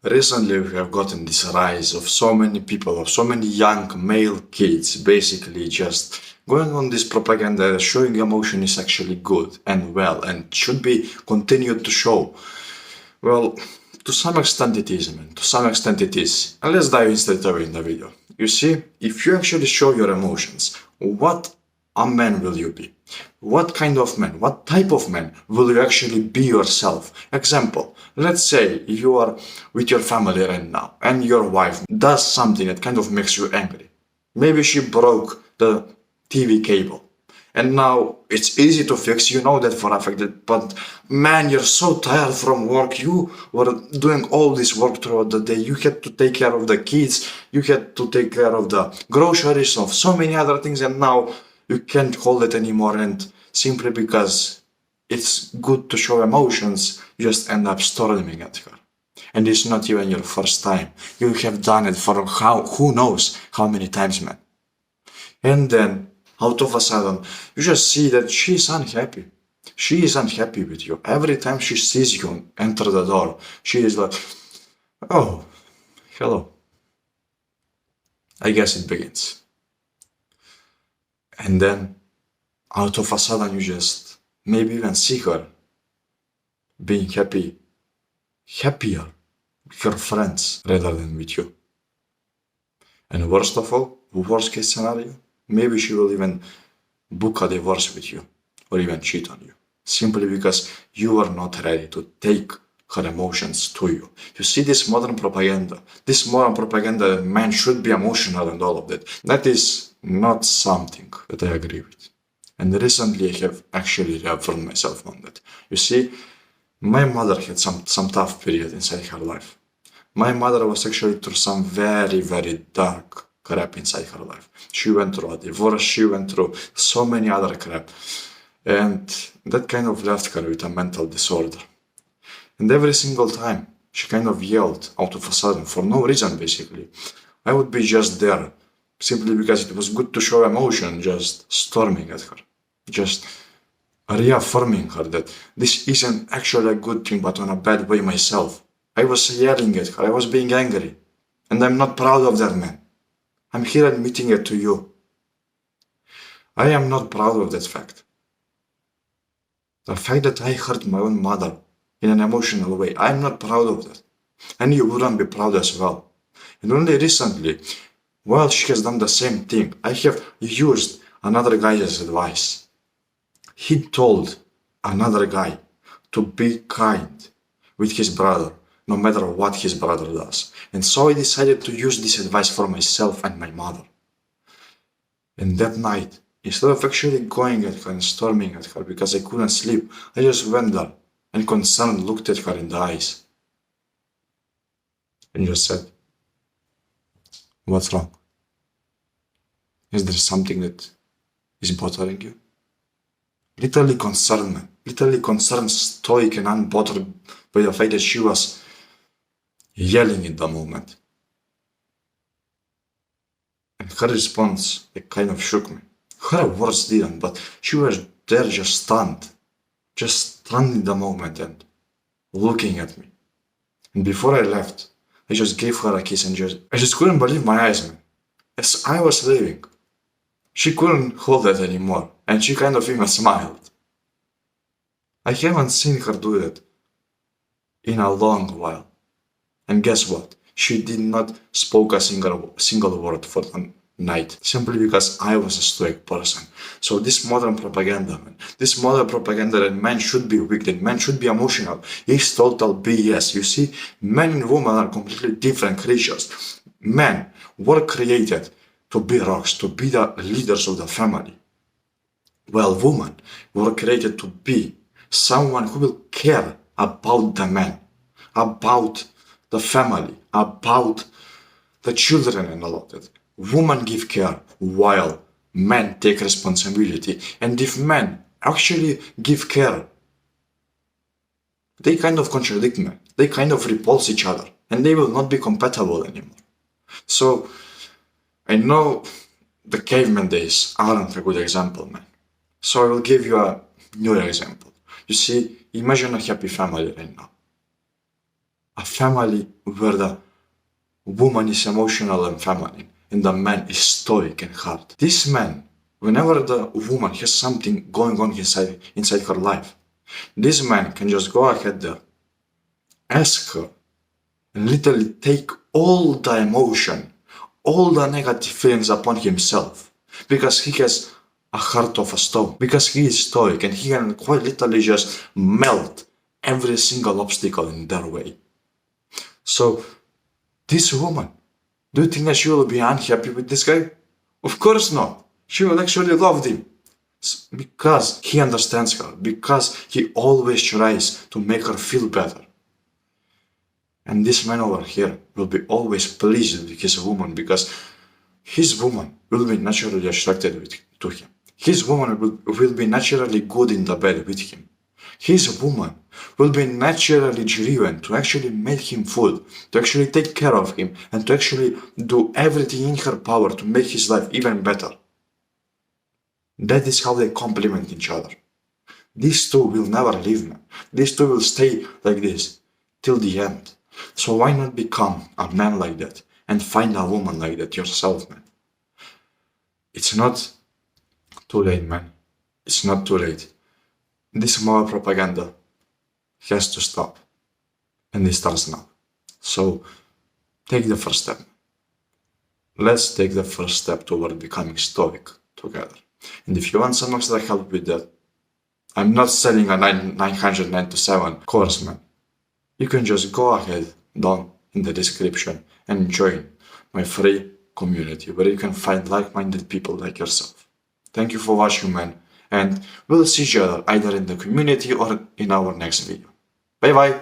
Recently, we have gotten this rise of so many people, of so many young male kids, basically just going on this propaganda that showing emotion is actually good and well and should be continued to show. Well, to some extent it is, man. To some extent it is. And let's dive in straight away in the video. You see, if you actually show your emotions, what a man will you be? What kind of man, what type of man will you actually be yourself? Example, let's say you are with your family right now and your wife does something that kind of makes you angry. Maybe she broke the TV cable. And now it's easy to fix, you know that for a fact, but man, you're so tired from work. You were doing all this work throughout the day. You had to take care of the kids. You had to take care of the groceries, of so many other things. And now you can't hold it anymore. And simply because it's good to show emotions, you just end up storming at her. And it's not even your first time. You have done it for who knows how many times, man. And then out of a sudden, you just see that she's unhappy. She is unhappy with you. Every time she sees you enter the door, she is like, oh, hello. I guess it begins. And then, out of a sudden, you just maybe even see her being happier with her friends rather than with you. And worst of all, worst case scenario, maybe she will even book a divorce with you or even cheat on you simply because you are not ready to take her emotions to you. You see this modern propaganda that man should be emotional and all of that. That is not something that I agree with. And recently I have actually reaffirmed myself on that. You see, my mother had some tough period inside her life. My mother was actually through some very, very dark crap inside her life. She went through a divorce, she went through so many other crap. And that kind of left her with a mental disorder. And every single time she kind of yelled out of a sudden, for no reason basically, I would be just there, simply because it was good to show emotion, just storming at her. Just reaffirming her that this isn't actually a good thing, but on a bad way myself. I was yelling at her, I was being angry. And I'm not proud of that, man. I'm here admitting it to you. I am not proud of that fact. The fact that I hurt my own mother in an emotional way, I'm not proud of that. And you wouldn't be proud as well. And only recently, while she has done the same thing, I have used another guy's advice. He told another guy to be kind with his brother, no matter what his brother does. And so I decided to use this advice for myself and my mother. And that night, instead of actually going at her and storming at her because I couldn't sleep, I just went there and concerned looked at her in the eyes and just said, what's wrong? Is there something that is bothering you? Literally concerned, man. Literally concerned, stoic and unbothered by the fact that she was yelling in the moment. And her response, it kind of shook me. Her words didn't, but she was there just stunned in the moment and looking at me. And before I left, I just gave her a kiss and I just couldn't believe my eyes, man. As I was leaving, she couldn't hold it anymore, and she kind of even smiled. I haven't seen her do that in a long while. And guess what? She did not spoke a single word for the night, simply because I was a stoic person. So this modern propaganda, man, this modern propaganda that men should be weak, that men should be emotional, is total BS. You see, men and women are completely different creatures. Men were created to be rocks, to be the leaders of the family. Well, women were created to be someone who will care about the man, about the family, about the children and all of that. Women give care while men take responsibility. And if men actually give care, they kind of contradict men. They kind of repulse each other and they will not be compatible anymore. So I know the caveman days aren't a good example, man. So I will give you a new example. You see, imagine a happy family right now. a family where the woman is emotional and feminine, and the man is stoic and hard. This man, whenever the woman has something going on inside her life, this man can just go ahead there, ask her, and literally take all the emotion, all the negative feelings upon himself, because he has a heart of a stone, because he is stoic and he can quite literally just melt every single obstacle in their way. So, this woman, do you think that she will be unhappy with this guy? Of course not. She will actually love him. Because he understands her, because he always tries to make her feel better. And this man over here will be always pleased with his woman because his woman will be naturally attracted to him. His woman will be naturally good in the bed with him. His woman will be naturally driven to actually make him food, to actually take care of him, and to actually do everything in her power to make his life even better. That is how they complement each other. These two will never leave, man. These two will stay like this till the end. So why not become a man like that and find a woman like that yourself, man? It's not too late, man. It's not too late. This moral propaganda has to stop. And it starts now. So take the first step. Let's take the first step toward becoming stoic together. And if you want some extra help with that, I'm not selling a 997 course, man. You can just go ahead down in the description and join my free community where you can find like-minded people like yourself. Thank you for watching, man, and we'll see each other either in the community or in our next video. Bye bye!